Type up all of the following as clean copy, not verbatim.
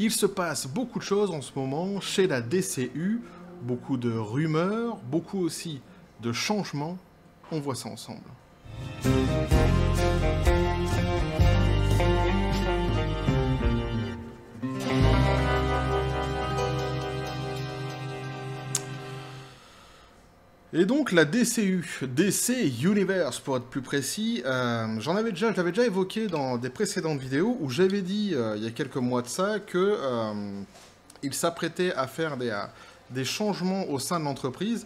Il se passe beaucoup de choses en ce moment chez la DCU, beaucoup de rumeurs, beaucoup aussi de changements. On voit ça ensemble. Et donc la DCU, DC Universe pour être plus précis, je l'avais déjà évoqué dans des précédentes vidéos où j'avais dit il y a quelques mois de ça que ils s'apprêtaient à faire des changements au sein de l'entreprise,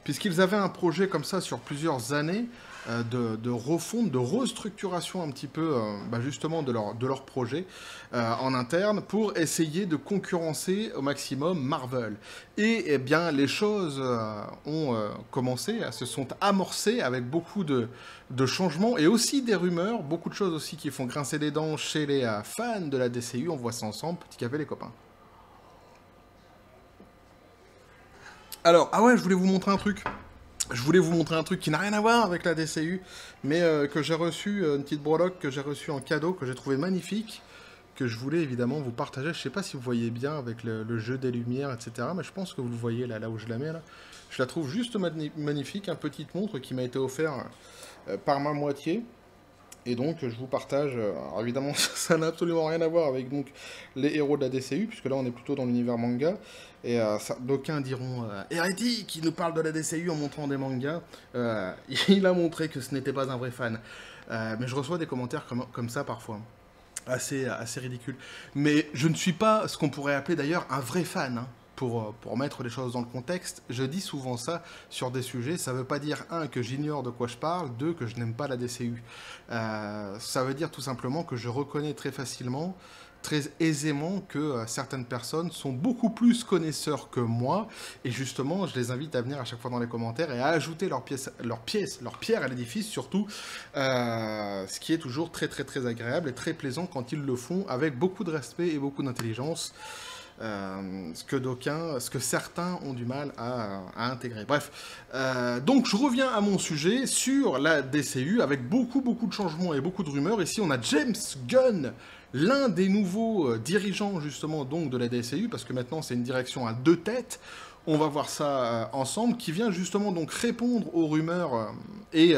puisqu'ils avaient un projet comme ça sur plusieurs années de refonte, de restructuration un petit peu justement de leur projet en interne pour essayer de concurrencer au maximum Marvel. Et eh bien les choses ont commencé, se sont amorcées avec beaucoup de changements et aussi des rumeurs, beaucoup de choses aussi qui font grincer des dents chez les fans de la DCU. On voit ça ensemble, petit café les copains. Alors, ah ouais, je voulais vous montrer un truc. Je voulais vous montrer un truc qui n'a rien à voir avec la DCU, mais que j'ai reçu, une petite breloque que j'ai reçue en cadeau, que j'ai trouvé magnifique, que je voulais évidemment vous partager. Je sais pas si vous voyez bien avec le jeu des lumières, etc. Mais je pense que vous le voyez là où je la mets là. Je la trouve juste magnifique, une petite montre qui m'a été offerte par ma moitié. Et donc, je vous partage, alors évidemment, ça n'a absolument rien à voir avec donc, les héros de la DCU, puisque là, on est plutôt dans l'univers manga. Et d'aucuns diront hérétique, il nous parle de la DCU en montrant des mangas. Il a montré que ce n'était pas un vrai fan. Mais je reçois des commentaires comme ça parfois. Assez ridicule. Mais je ne suis pas ce qu'on pourrait appeler d'ailleurs un vrai fan, hein. Pour mettre les choses dans le contexte, je dis souvent ça sur des sujets. Ça ne veut pas dire, un, que j'ignore de quoi je parle, deux, que je n'aime pas la DCU. Ça veut dire tout simplement que je reconnais très facilement, très aisément que certaines personnes sont beaucoup plus connaisseurs que moi. Et justement, je les invite à venir à chaque fois dans les commentaires et à ajouter leur pierre à l'édifice, surtout. Ce qui est toujours très très très agréable et très plaisant quand ils le font avec beaucoup de respect et beaucoup d'intelligence. Ce que certains ont du mal à intégrer. Bref, donc je reviens à mon sujet sur la DCU avec beaucoup de changements et beaucoup de rumeurs. Ici, on a James Gunn, l'un des nouveaux dirigeants justement donc de la DCU, parce que maintenant c'est une direction à deux têtes. On va voir ça ensemble, qui vient justement donc répondre aux rumeurs et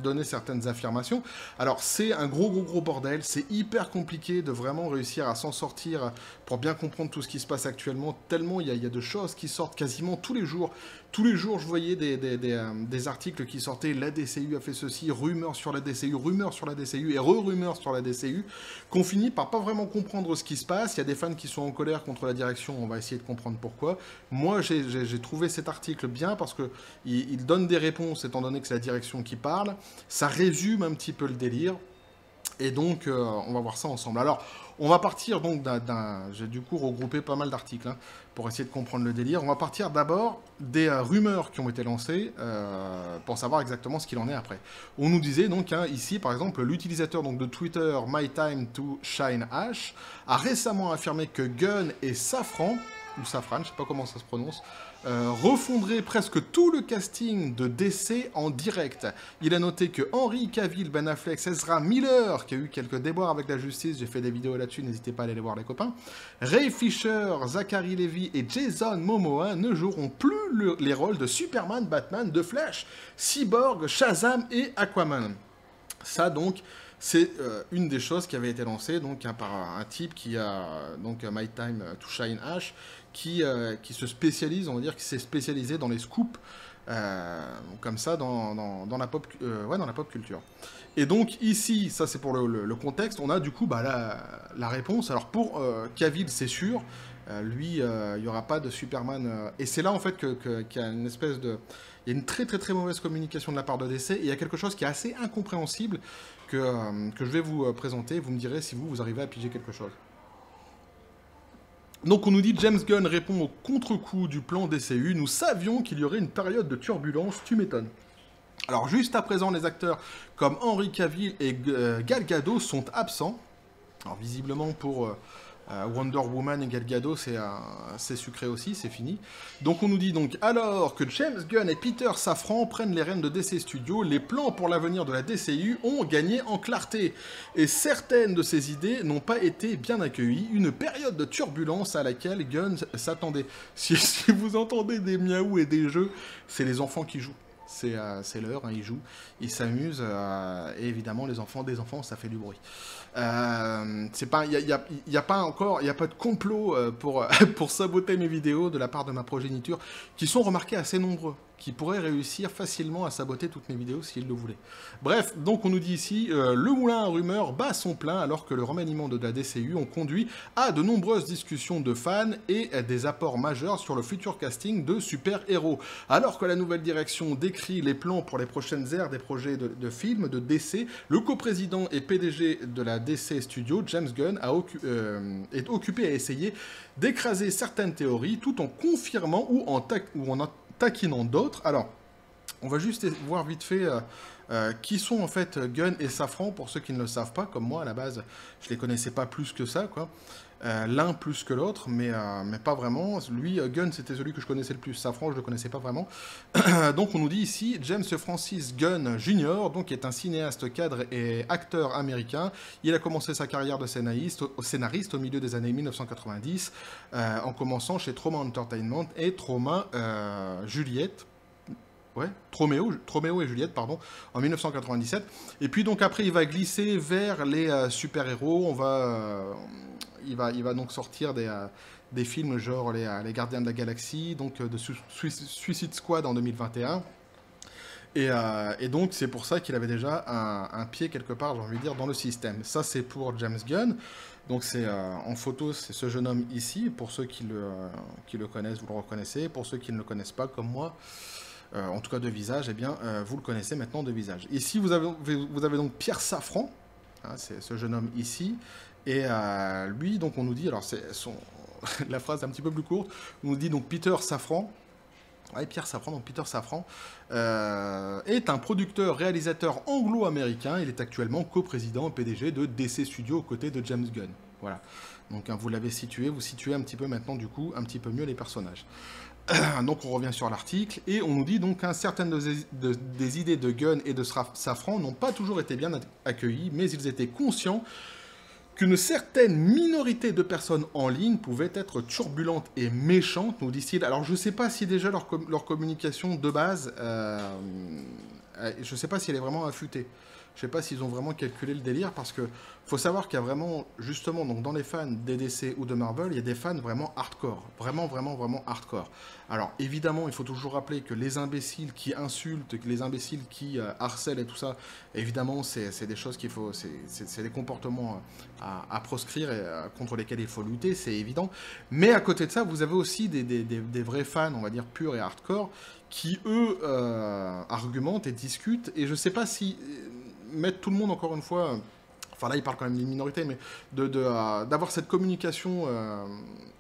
donner certaines affirmations. Alors c'est un gros bordel, c'est hyper compliqué de vraiment réussir à s'en sortir pour bien comprendre tout ce qui se passe actuellement, tellement il y a de choses qui sortent quasiment tous les jours. Tous les jours, je voyais des articles qui sortaient, la DCU a fait ceci, rumeurs sur la DCU et re-rumeurs sur la DCU, qu'on finit par pas vraiment comprendre ce qui se passe. Il y a des fans qui sont en colère contre la direction, on va essayer de comprendre pourquoi. Moi, j'ai trouvé cet article bien parce qu'il donne des réponses, étant donné que c'est la direction qui parle. Ça résume un petit peu le délire. Et donc, on va voir ça ensemble. Alors, on va partir donc j'ai du coup regroupé pas mal d'articles hein, pour essayer de comprendre le délire. On va partir d'abord des rumeurs qui ont été lancées pour savoir exactement ce qu'il en est après. On nous disait donc hein, ici, par exemple, l'utilisateur donc, de Twitter MyTime2ShineAsh a récemment affirmé que Gunn et Safran, ou Safran, je sais pas comment ça se prononce, refondrait presque tout le casting de DC en direct. Il a noté que Henry Cavill, Ben Affleck, Ezra Miller, qui a eu quelques déboires avec la justice, j'ai fait des vidéos là-dessus, n'hésitez pas à aller les voir les copains, Ray Fisher, Zachary Levi et Jason Momoa ne joueront plus les rôles de Superman, Batman, The Flash, Cyborg, Shazam et Aquaman. Ça donc, c'est une des choses qui avait été lancée donc, hein, par un type qui a donc MyTime2ShineAsh qui se spécialise, on va dire, qui s'est spécialisé dans les scoops comme ça dans la pop culture. Et donc ici, ça c'est pour le contexte, on a du coup la réponse. Alors pour Cavill, c'est sûr, lui, il n'y aura pas de Superman. Et c'est là en fait qu'il y a une espèce de... Il y a une très mauvaise communication de la part de DC, et il y a quelque chose qui est assez incompréhensible que je vais vous présenter. Vous me direz si vous arrivez à piger quelque chose. Donc on nous dit James Gunn répond au contre-coup du plan DCU. Nous savions qu'il y aurait une période de turbulence, tu m'étonnes. Alors juste à présent, les acteurs comme Henry Cavill et Gal Gadot sont absents. Alors visiblement pour Wonder Woman et Gal Gadot, c'est sucré aussi, c'est fini. Donc on nous dit donc, alors que James Gunn et Peter Safran prennent les rênes de DC Studios, les plans pour l'avenir de la DCU ont gagné en clarté. Et certaines de ces idées n'ont pas été bien accueillies, une période de turbulence à laquelle Gunn s'attendait. Si vous entendez des miaou et des jeux, c'est les enfants qui jouent. C'est l'heure, hein, ils jouent, ils s'amusent, et évidemment les enfants, des enfants, ça fait du bruit. C'est pas, y a pas encore, il y a pas de complot pour pour saboter mes vidéos de la part de ma progéniture, qui sont remarqués assez nombreux, qui pourraient réussir facilement à saboter toutes mes vidéos s'ils le voulaient. Bref, donc on nous dit ici, le moulin à rumeurs bat son plein alors que le remaniement de la DCU ont conduit à de nombreuses discussions de fans et des apports majeurs sur le futur casting de super-héros. Alors que la nouvelle direction décrit les plans pour les prochaines ères des projets de films de DC, le coprésident et PDG de la DC Studios, James Gunn, est occupé à essayer d'écraser certaines théories tout en confirmant ou en taquinant d'autres. Alors, on va juste voir vite fait qui sont en fait Gunn et Safran, pour ceux qui ne le savent pas, comme moi à la base, je les connaissais pas plus que ça, quoi. L'un plus que l'autre, mais pas vraiment. Lui, Gunn, c'était celui que je connaissais le plus. Safran, je le connaissais pas vraiment. Donc, on nous dit ici, James Francis Gunn Jr., donc, est un cinéaste, cadre et acteur américain. Il a commencé sa carrière de scénariste au milieu des années 1990, en commençant chez Trauma Entertainment et Trauma Juliette. Ouais, Troméo et Juliette, pardon, en 1997. Et puis donc après, il va glisser vers les super-héros. Il va donc sortir des films genre les Gardiens de la Galaxie, donc de Suicide Squad en 2021. Et donc c'est pour ça qu'il avait déjà un pied quelque part, j'ai envie de dire, dans le système. Ça c'est pour James Gunn. Donc c'est en photo, c'est ce jeune homme ici. Pour ceux qui le connaissent, vous le reconnaissez. Pour ceux qui ne le connaissent pas, comme moi, en tout cas de visage, eh bien, vous le connaissez maintenant de visage. Ici, vous avez donc Pierre Safran, hein, c'est ce jeune homme ici, et lui, donc on nous dit, alors la phrase est un petit peu plus courte, on nous dit donc Peter Safran, ouais, Pierre Safran, donc Peter Safran, est un producteur, réalisateur anglo-américain, il est actuellement coprésident et PDG de DC Studios aux côtés de James Gunn. Voilà, donc hein, vous l'avez situé, vous situez un petit peu maintenant du coup, un petit peu mieux les personnages. Donc on revient sur l'article, et on nous dit donc que certaines des idées de Gunn et de Safran n'ont pas toujours été bien accueillies, mais ils étaient conscients qu'une certaine minorité de personnes en ligne pouvait être turbulente et méchante, nous dit-il. Alors je ne sais pas si déjà leur communication de base, je ne sais pas si elle est vraiment affûtée. Je sais pas s'ils ont vraiment calculé le délire, parce que faut savoir qu'il y a vraiment, justement, donc dans les fans des DC ou de Marvel, il y a des fans vraiment hardcore. Vraiment, vraiment, vraiment hardcore. Alors, évidemment, il faut toujours rappeler que les imbéciles qui insultent, que les imbéciles qui harcèlent et tout ça, évidemment, c'est des choses qu'il faut... C'est des comportements à proscrire et contre lesquels il faut lutter, c'est évident. Mais à côté de ça, vous avez aussi des vrais fans, on va dire, purs et hardcore, qui, eux, argumentent et discutent. Et je sais pas si... mettre tout le monde, encore une fois, enfin là il parle quand même d'une minorité, mais d'avoir cette communication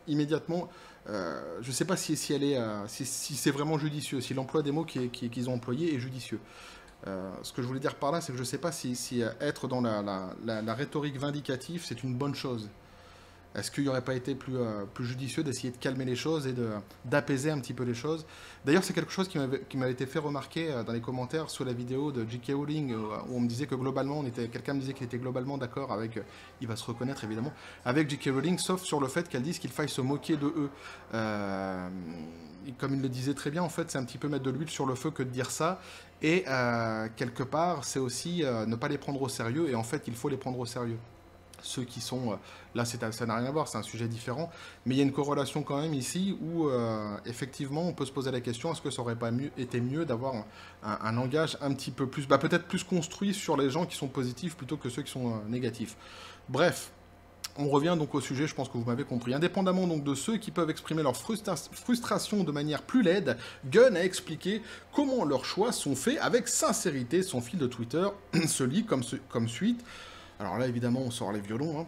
immédiatement, je ne sais pas si elle est, si c'est vraiment judicieux, si l'emploi des mots qu'ils ont employés est judicieux. Ce que je voulais dire par là, c'est que je ne sais pas si être dans la rhétorique vindicative, c'est une bonne chose. Est-ce qu'il n'y aurait pas été plus judicieux d'essayer de calmer les choses et d'apaiser un petit peu les choses? D'ailleurs, c'est quelque chose qui m'avait été fait remarquer dans les commentaires sous la vidéo de J.K. Rowling, où on me disait que globalement, quelqu'un me disait qu'il était globalement d'accord avec, il va se reconnaître évidemment, avec J.K. Rowling, sauf sur le fait qu'elle dise qu'il faille se moquer de eux. Comme il le disait très bien, en fait, c'est un petit peu mettre de l'huile sur le feu que de dire ça. Et quelque part, c'est aussi ne pas les prendre au sérieux, et en fait, il faut les prendre au sérieux. Ceux qui sont... là, ça n'a rien à voir, c'est un sujet différent. Mais il y a une corrélation quand même ici où, effectivement, on peut se poser la question, est-ce que ça aurait pas été mieux d'avoir un langage un petit peu plus... peut-être plus construit sur les gens qui sont positifs plutôt que ceux qui sont négatifs. Bref, on revient donc au sujet, je pense que vous m'avez compris. Indépendamment donc de ceux qui peuvent exprimer leur frustration de manière plus laide, Gunn a expliqué comment leurs choix sont faits avec sincérité. Son fil de Twitter se lit comme suite. Alors là, évidemment, on sort les violons. Hein.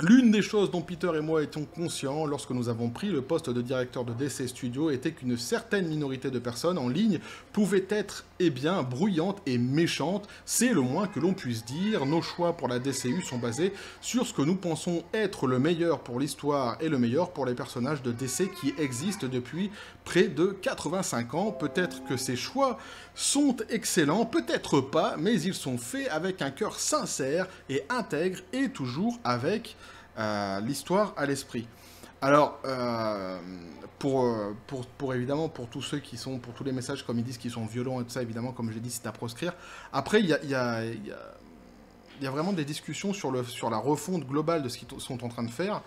L'une des choses dont Peter et moi étions conscients lorsque nous avons pris le poste de directeur de DC Studio était qu'une certaine minorité de personnes en ligne pouvait être, eh bien, bruyante et méchante. C'est le moins que l'on puisse dire. Nos choix pour la DCU sont basés sur ce que nous pensons être le meilleur pour l'histoire et le meilleur pour les personnages de DC qui existent depuis près de 85 ans. Peut-être que ces choix sont excellents, peut-être pas, mais ils sont faits avec un cœur sincère et intègre et toujours avec l'histoire à l'esprit. Alors, évidemment, pour tous ceux qui sont, pour tous les messages, comme ils disent, qui sont violents et tout ça, évidemment, comme j'ai dit, c'est à proscrire. Après, il y a vraiment des discussions sur la refonte globale de ce qu'ils sont en train de faire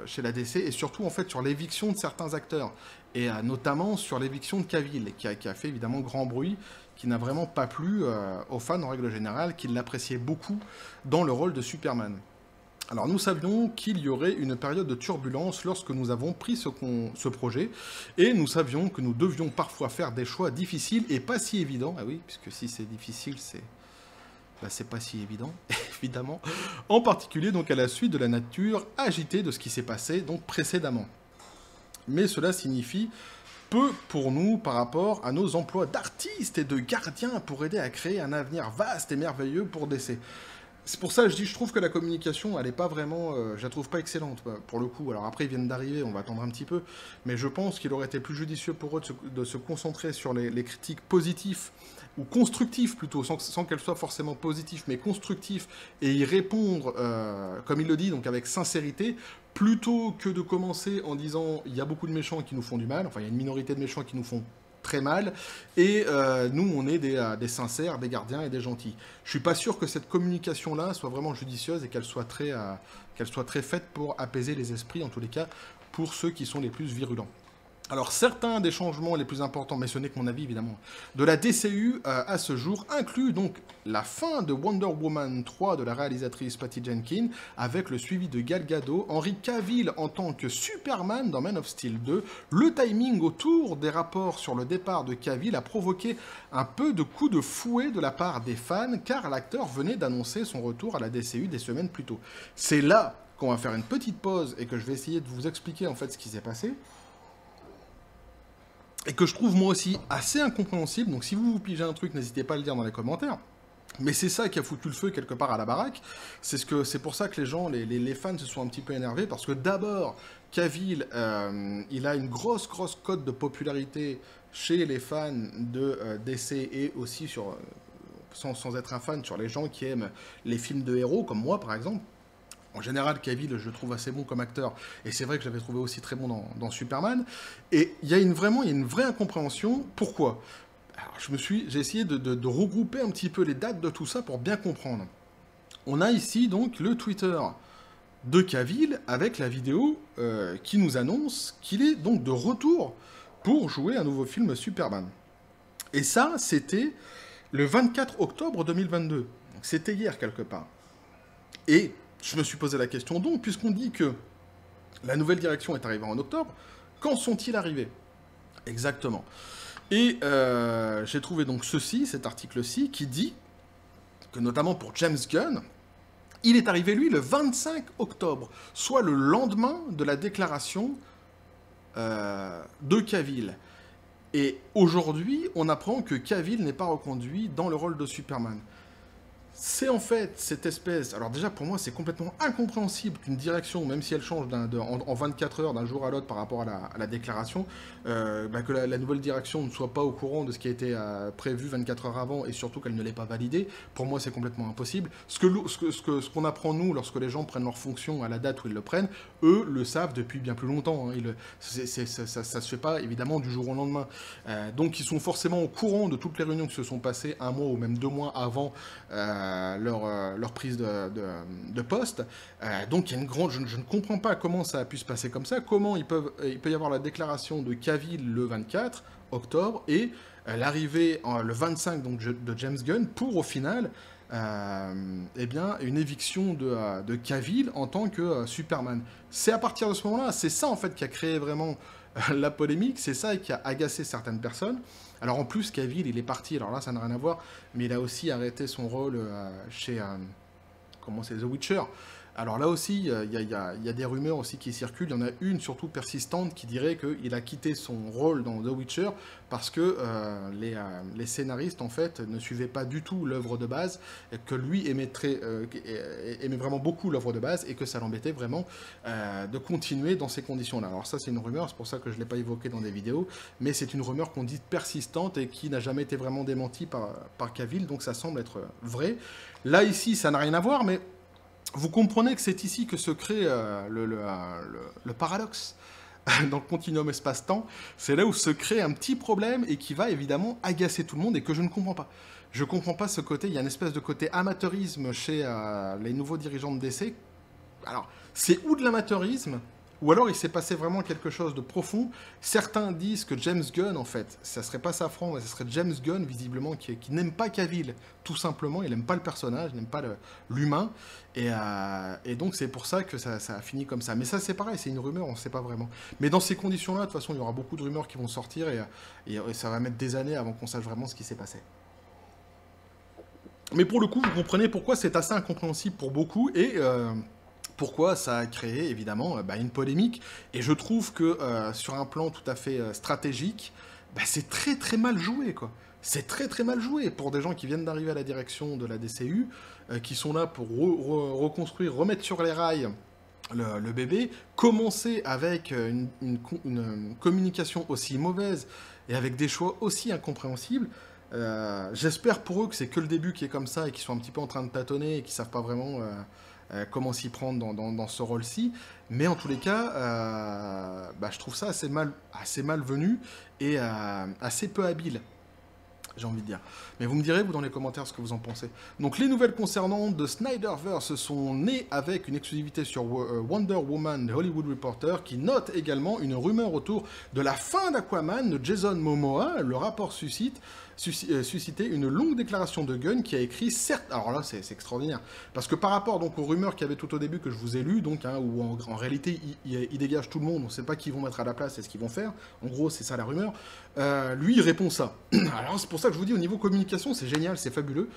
chez la DC, et surtout, en fait, sur l'éviction de certains acteurs, et notamment sur l'éviction de Cavill, qui a fait, évidemment, grand bruit, qui n'a vraiment pas plu aux fans, en règle générale, qui l'appréciaient beaucoup dans le rôle de Superman. Alors nous savions qu'il y aurait une période de turbulence lorsque nous avons pris ce projet, et nous savions que nous devions parfois faire des choix difficiles et pas si évidents. Ah oui, puisque si c'est difficile, c'est pas si évident, évidemment. En particulier donc à la suite de la nature agitée de ce qui s'est passé donc précédemment. Mais cela signifie peu pour nous par rapport à nos emplois d'artistes et de gardiens pour aider à créer un avenir vaste et merveilleux pour DC. C'est pour ça que je dis, je trouve que la communication, elle est pas vraiment, je la trouve pas excellente, pour le coup. Alors après, ils viennent d'arriver, on va attendre un petit peu, mais je pense qu'il aurait été plus judicieux pour eux de se concentrer sur les critiques positives, ou constructives plutôt, sans qu'elles soient forcément positives, mais constructives, et y répondre, comme il le dit, donc avec sincérité, plutôt que de commencer en disant, il y a beaucoup de méchants qui nous font du mal, enfin, il y a une minorité de méchants qui nous font très mal, et nous on est des sincères, des gardiens et des gentils. Je suis pas sûr que cette communication-là soit vraiment judicieuse et qu'elle soit très faite pour apaiser les esprits, en tous les cas, pour ceux qui sont les plus virulents. Alors certains des changements les plus importants, mais ce n'est que mon avis évidemment, de la DCU à ce jour incluent donc la fin de Wonder Woman 3 de la réalisatrice Patty Jenkins avec le suivi de Gal Gadot, Henry Cavill en tant que Superman dans Man of Steel 2. Le timing autour des rapports sur le départ de Cavill a provoqué un peu de coups de fouet de la part des fans car l'acteur venait d'annoncer son retour à la DCU des semaines plus tôt. C'est là qu'on va faire une petite pause et que je vais essayer de vous expliquer en fait ce qui s'est passé. Et que je trouve moi aussi assez incompréhensible, donc si vous pigez un truc, n'hésitez pas à le dire dans les commentaires. Mais c'est ça qui a foutu le feu quelque part à la baraque, c'est pour ça que les gens, les fans se sont un petit peu énervés, parce que d'abord, Cavill, il a une grosse cote de popularité chez les fans de DC et aussi sans être un fan, sur les gens qui aiment les films de héros, comme moi par exemple. En général, Cavill, je le trouve assez bon comme acteur, et c'est vrai que je l'avais trouvé aussi très bon dans Superman. Et il y a une vraie incompréhension. Pourquoi? Alors, j'ai essayé de regrouper un petit peu les dates de tout ça pour bien comprendre. On a ici donc le Twitter de Cavill avec la vidéo qui nous annonce qu'il est donc de retour pour jouer un nouveau film Superman. Et ça, c'était le 24 octobre 2022. Donc c'était hier quelque part. Et je me suis posé la question donc, puisqu'on dit que la nouvelle direction est arrivée en octobre, quand sont-ils arrivés? Exactement. Et j'ai trouvé donc cet article-ci, qui dit que notamment pour James Gunn, il est arrivé lui le 25 octobre, soit le lendemain de la déclaration de Cavill. Et aujourd'hui, on apprend que Cavill n'est pas reconduit dans le rôle de Superman. C'est en fait cette espèce... Alors déjà, pour moi, c'est complètement incompréhensible qu'une direction, même si elle change en 24 heures d'un jour à l'autre par rapport à la déclaration, que la nouvelle direction ne soit pas au courant de ce qui a été prévu 24 heures avant et surtout qu'elle ne l'ait pas validé. Pour moi, c'est complètement impossible. Ce qu'on apprend, nous, lorsque les gens prennent leur fonction à la date où ils le prennent, eux le savent depuis bien plus longtemps. Hein. Ça se fait pas, évidemment, du jour au lendemain. Donc, ils sont forcément au courant de toutes les réunions qui se sont passées 1 mois ou même 2 mois avant leur prise de poste. Donc il y a une grande... Je ne comprends pas comment ça a pu se passer comme ça, comment il peut y avoir la déclaration de Cavill le 24 octobre et l'arrivée le 25 donc, de James Gunn pour au final eh bien, une éviction de Cavill en tant que Superman. C'est à partir de ce moment-là, c'est ça en fait qui a créé vraiment la polémique, c'est ça qui a agacé certaines personnes. Alors en plus, Cavill, il est parti, alors là ça n'a rien à voir, mais il a aussi arrêté son rôle chez comment c'est, The Witcher. Alors là aussi, il y a des rumeurs aussi qui circulent. Il y en a une surtout persistante qui dirait qu'il a quitté son rôle dans The Witcher parce que les scénaristes en fait ne suivaient pas du tout l'œuvre de base, et que lui aimait vraiment beaucoup l'œuvre de base et que ça l'embêtait vraiment de continuer dans ces conditions-là. Alors ça c'est une rumeur, c'est pour ça que je ne l'ai pas évoqué dans des vidéos, mais c'est une rumeur qu'on dit persistante et qui n'a jamais été vraiment démentie par Cavill, donc ça semble être vrai. Là ici ça n'a rien à voir, mais vous comprenez que c'est ici que se crée le paradoxe dans le continuum espace-temps. C'est là où se crée un petit problème et qui va évidemment agacer tout le monde et que je ne comprends pas. Je ne comprends pas ce côté, il y a une espèce de côté amateurisme chez les nouveaux dirigeants de DC. Alors, c'est ou de l'amateurisme, ou alors il s'est passé vraiment quelque chose de profond. Certains disent que James Gunn, en fait, ça serait pas Safran, mais ça serait James Gunn, visiblement, qui n'aime pas Cavill, tout simplement. Il n'aime pas le personnage, il n'aime pas l'humain. Et donc, c'est pour ça que ça a fini comme ça. Mais ça, c'est pareil, c'est une rumeur, on ne sait pas vraiment. Mais dans ces conditions-là, de toute façon, il y aura beaucoup de rumeurs qui vont sortir et ça va mettre des années avant qu'on sache vraiment ce qui s'est passé. Mais pour le coup, vous comprenez pourquoi c'est assez incompréhensible pour beaucoup et pourquoi ça a créé évidemment une polémique. Et je trouve que sur un plan tout à fait stratégique, c'est très très mal joué quoi. C'est très très mal joué pour des gens qui viennent d'arriver à la direction de la DCU, qui sont là pour reconstruire, remettre sur les rails le bébé, commencer avec une communication aussi mauvaise et avec des choix aussi incompréhensibles. J'espère pour eux que c'est que le début qui est comme ça et qu'ils sont un petit peu en train de tâtonner et qu'ils savent pas vraiment comment s'y prendre dans ce rôle-ci. Mais en tous les cas, je trouve ça assez malvenu et assez peu habile, j'ai envie de dire. Mais vous me direz, vous, dans les commentaires, ce que vous en pensez. Donc, les nouvelles concernant de Snyderverse sont nées avec une exclusivité sur Wonder Woman de Hollywood Reporter, qui note également une rumeur autour de la fin d'Aquaman de Jason Momoa. Le rapport suscité une longue déclaration de Gunn qui a écrit, certes, alors là c'est extraordinaire, parce que par rapport donc aux rumeurs qu'il y avait tout au début que je vous ai lues, donc où en réalité il dégage tout le monde, on ne sait pas qui ils vont mettre à la place et ce qu'ils vont faire, en gros c'est ça la rumeur, lui il répond ça. Alors c'est pour ça que je vous dis au niveau communication c'est génial, c'est fabuleux,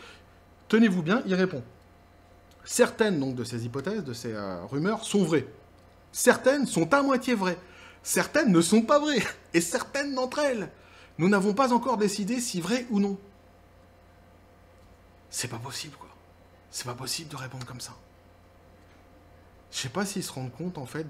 tenez-vous bien, il répond. Certaines donc de ces hypothèses, de ces rumeurs sont vraies, certaines sont à moitié vraies, certaines ne sont pas vraies, et certaines d'entre elles nous n'avons pas encore décidé si vrai ou non. C'est pas possible, quoi. C'est pas possible de répondre comme ça. Je sais pas s'ils se rendent compte, en fait,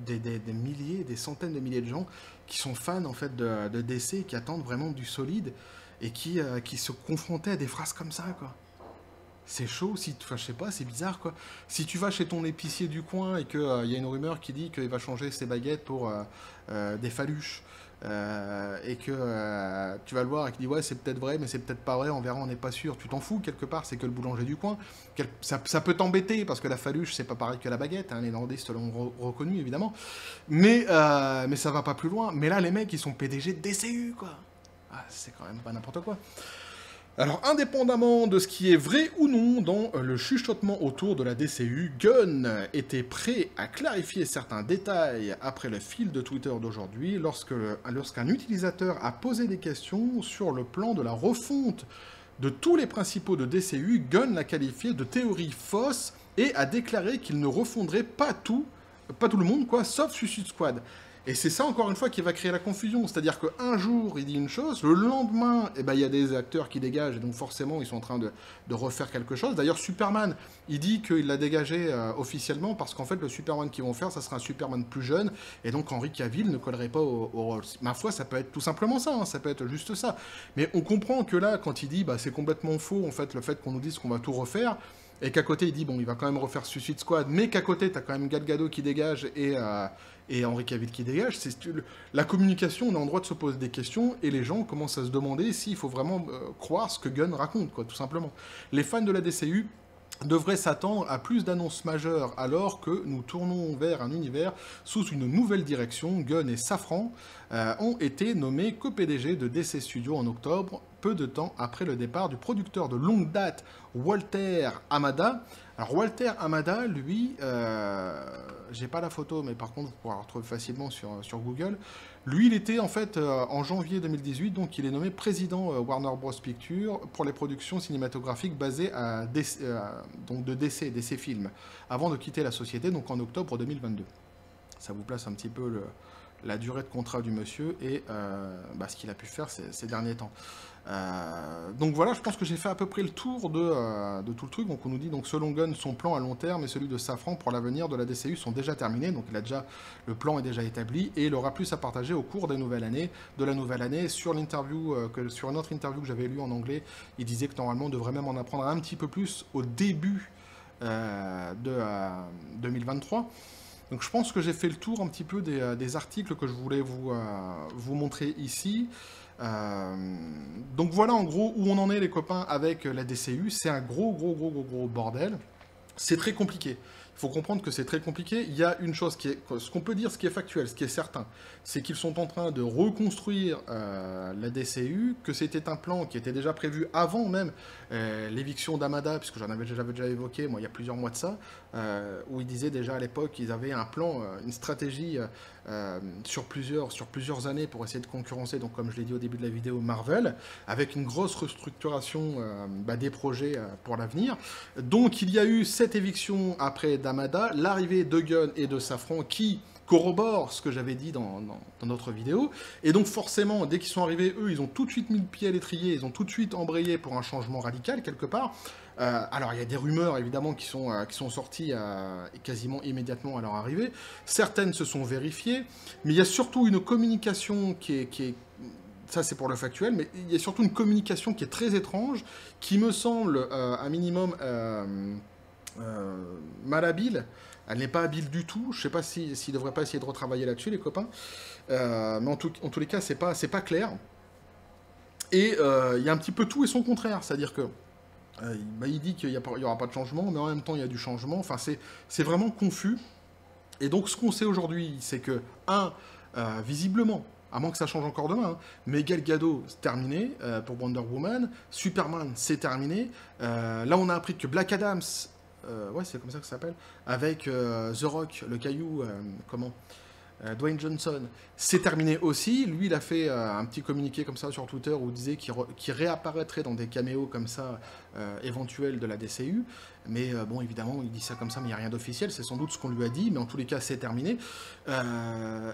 des milliers, des centaines de milliers de gens qui sont fans, en fait, de DC et qui attendent vraiment du solide et qui se confrontaient à des phrases comme ça, quoi. C'est chaud, enfin, je sais pas, c'est bizarre, quoi. Si tu vas chez ton épicier du coin et qu'il y a une rumeur qui dit qu'il va changer ses baguettes pour des phaluches, et que tu vas le voir et qu'il dit ouais c'est peut-être vrai mais c'est peut-être pas vrai, on verra, on n'est pas sûr, tu t'en fous quelque part, c'est que le boulanger du coin, ça peut t'embêter parce que la phaluche c'est pas pareil que la baguette, hein, les nordistes l'ont reconnu évidemment, mais ça va pas plus loin. Mais là les mecs ils sont PDG de DCU quoi, c'est quand même pas n'importe quoi. Alors, indépendamment de ce qui est vrai ou non dans le chuchotement autour de la DCU, Gunn était prêt à clarifier certains détails après le fil de Twitter d'aujourd'hui lorsqu'un utilisateur a posé des questions sur le plan de la refonte de tous les principaux de DCU. Gunn l'a qualifié de théorie fausse et a déclaré qu'il ne refondrait pas tout le monde, quoi, sauf Suicide Squad. Et c'est ça, encore une fois, qui va créer la confusion. C'est-à-dire qu'un jour, il dit une chose, le lendemain, il y a des acteurs qui dégagent, et donc forcément, ils sont en train de refaire quelque chose. D'ailleurs, Superman, il dit qu'il l'a dégagé officiellement, parce qu'en fait, le Superman qu'ils vont faire, ça sera un Superman plus jeune, et donc Henry Cavill ne collerait pas au rôle. Ma foi, ça peut être tout simplement ça, hein, ça peut être juste ça. Mais on comprend que là, quand il dit, c'est complètement faux, en fait, le fait qu'on nous dise qu'on va tout refaire, et qu'à côté, il dit, bon, il va quand même refaire Suicide Squad, mais qu'à côté, t'as quand même Gal Gadot qui dégage et Henry Cavill qui dégage. La communication, on a en droit de se poser des questions, et les gens commencent à se demander s'il faut vraiment croire ce que Gunn raconte, quoi, tout simplement. Les fans de la DCU devrait s'attendre à plus d'annonces majeures alors que nous tournons vers un univers sous une nouvelle direction. Gunn et Safran ont été nommés co-PDG de DC Studios en octobre, peu de temps après le départ du producteur de longue date Walter Hamada. Alors Walter Hamada, lui, j'ai pas la photo, mais par contre vous pourrez la retrouver facilement sur Google. Lui, il était en fait en janvier 2018, donc il est nommé président Warner Bros Pictures pour les productions cinématographiques basées donc de DC Films, avant de quitter la société, donc en octobre 2022. Ça vous place un petit peu la durée de contrat du monsieur et ce qu'il a pu faire ces derniers temps. Donc voilà, je pense que j'ai fait à peu près le tour de tout le truc. Donc on nous dit, donc selon Gunn, son plan à long terme et celui de Safran pour l'avenir de la DCU sont déjà terminés. Donc le plan est déjà établi et il aura plus à partager au cours de la nouvelle année. Sur l'interview, sur une autre interview que j'avais lue en anglais, il disait que normalement on devrait même en apprendre un petit peu plus au début de 2023. Donc je pense que j'ai fait le tour un petit peu des articles que je voulais vous montrer ici. Donc voilà en gros où on en est les copains avec la DCU. C'est un gros bordel. C'est très compliqué. Il faut comprendre que c'est très compliqué. Il y a une chose ce qu'on peut dire, ce qui est factuel, ce qui est certain, c'est qu'ils sont en train de reconstruire la DCU, que c'était un plan qui était déjà prévu avant même l'éviction d'Hamada, puisque j'avais déjà évoqué, moi, il y a plusieurs mois de ça, où ils disaient déjà à l'époque qu'ils avaient un plan, une stratégie sur plusieurs années pour essayer de concurrencer, donc comme je l'ai dit au début de la vidéo, Marvel, avec une grosse restructuration des projets pour l'avenir. Donc il y a eu cette éviction après d'Hamada, l'arrivée de Gunn et de Safran qui corrobore ce que j'avais dit dans notre vidéo, et donc forcément, dès qu'ils sont arrivés, eux, ils ont tout de suite mis le pied à l'étrier, ils ont tout de suite embrayé pour un changement radical, quelque part. Alors, il y a des rumeurs, évidemment, qui sont sorties quasiment immédiatement à leur arrivée. Certaines se sont vérifiées, mais il y a surtout une communication qui est ça c'est pour le factuel, mais il y a surtout une communication qui est très étrange, qui me semble, un minimum, malhabile. Elle n'est pas habile du tout. Je ne sais pas s'ils ne devraient pas essayer de retravailler là-dessus, les copains. Mais en tous les cas, c'est pas clair. Et il y a un petit peu tout et son contraire. C'est-à-dire que il dit qu'il n'y aura pas de changement, mais en même temps, il y a du changement. Enfin, c'est vraiment confus. Et donc, ce qu'on sait aujourd'hui, c'est que, visiblement, à moins que ça change encore demain, mais Gal Gadot, c'est terminé pour Wonder Woman. Superman, c'est terminé. Là, on a appris que Black Adams... ouais, c'est comme ça que ça s'appelle, avec The Rock, le caillou, Dwayne Johnson, c'est terminé aussi. Lui, il a fait un petit communiqué comme ça sur Twitter où il disait qu'il réapparaîtrait dans des caméos comme ça, éventuels de la DCU. Mais bon, évidemment, il dit ça comme ça, mais il n'y a rien d'officiel. C'est sans doute ce qu'on lui a dit, mais en tous les cas, c'est terminé.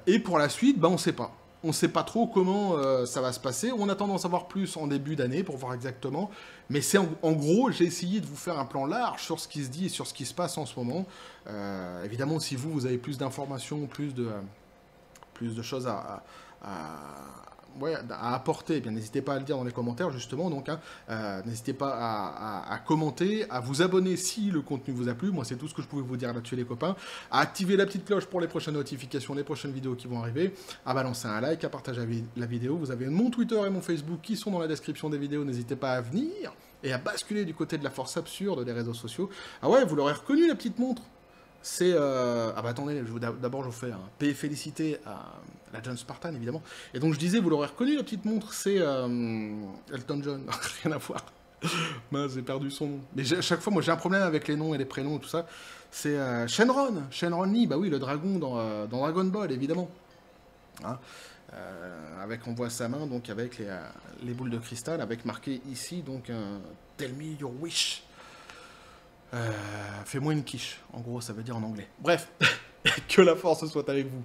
Et pour la suite, on ne sait pas. On ne sait pas trop comment ça va se passer. On attend d'en savoir plus en début d'année pour voir exactement. Mais c'est en gros, j'ai essayé de vous faire un plan large sur ce qui se dit et sur ce qui se passe en ce moment. Évidemment, si vous avez plus d'informations, plus de choses à apporter, eh bien n'hésitez pas à le dire dans les commentaires justement, donc n'hésitez pas à commenter, à vous abonner si le contenu vous a plu, moi c'est tout ce que je pouvais vous dire là-dessus les copains, à activer la petite cloche pour les prochaines notifications, les prochaines vidéos qui vont arriver, à balancer un like, à partager la vidéo, vous avez mon Twitter et mon Facebook qui sont dans la description des vidéos, n'hésitez pas à venir et à basculer du côté de la force absurde des réseaux sociaux. Ah ouais, vous l'aurez reconnu la petite montre. C'est... attendez, d'abord je vous fais un félicité à la John Spartan, évidemment. Et donc je disais, vous l'aurez reconnu, la petite montre, c'est Elton John. Rien à voir. J'ai perdu son nom. Mais à chaque fois, moi j'ai un problème avec les noms et les prénoms et tout ça. C'est Shenron. Shenron Lee, bah oui, le dragon dans Dragon Ball, évidemment. On voit sa main, donc avec les boules de cristal, avec marqué ici, donc Tell me your wish. Fais-moi une quiche, en gros ça veut dire en anglais. Bref, que la force soit avec vous.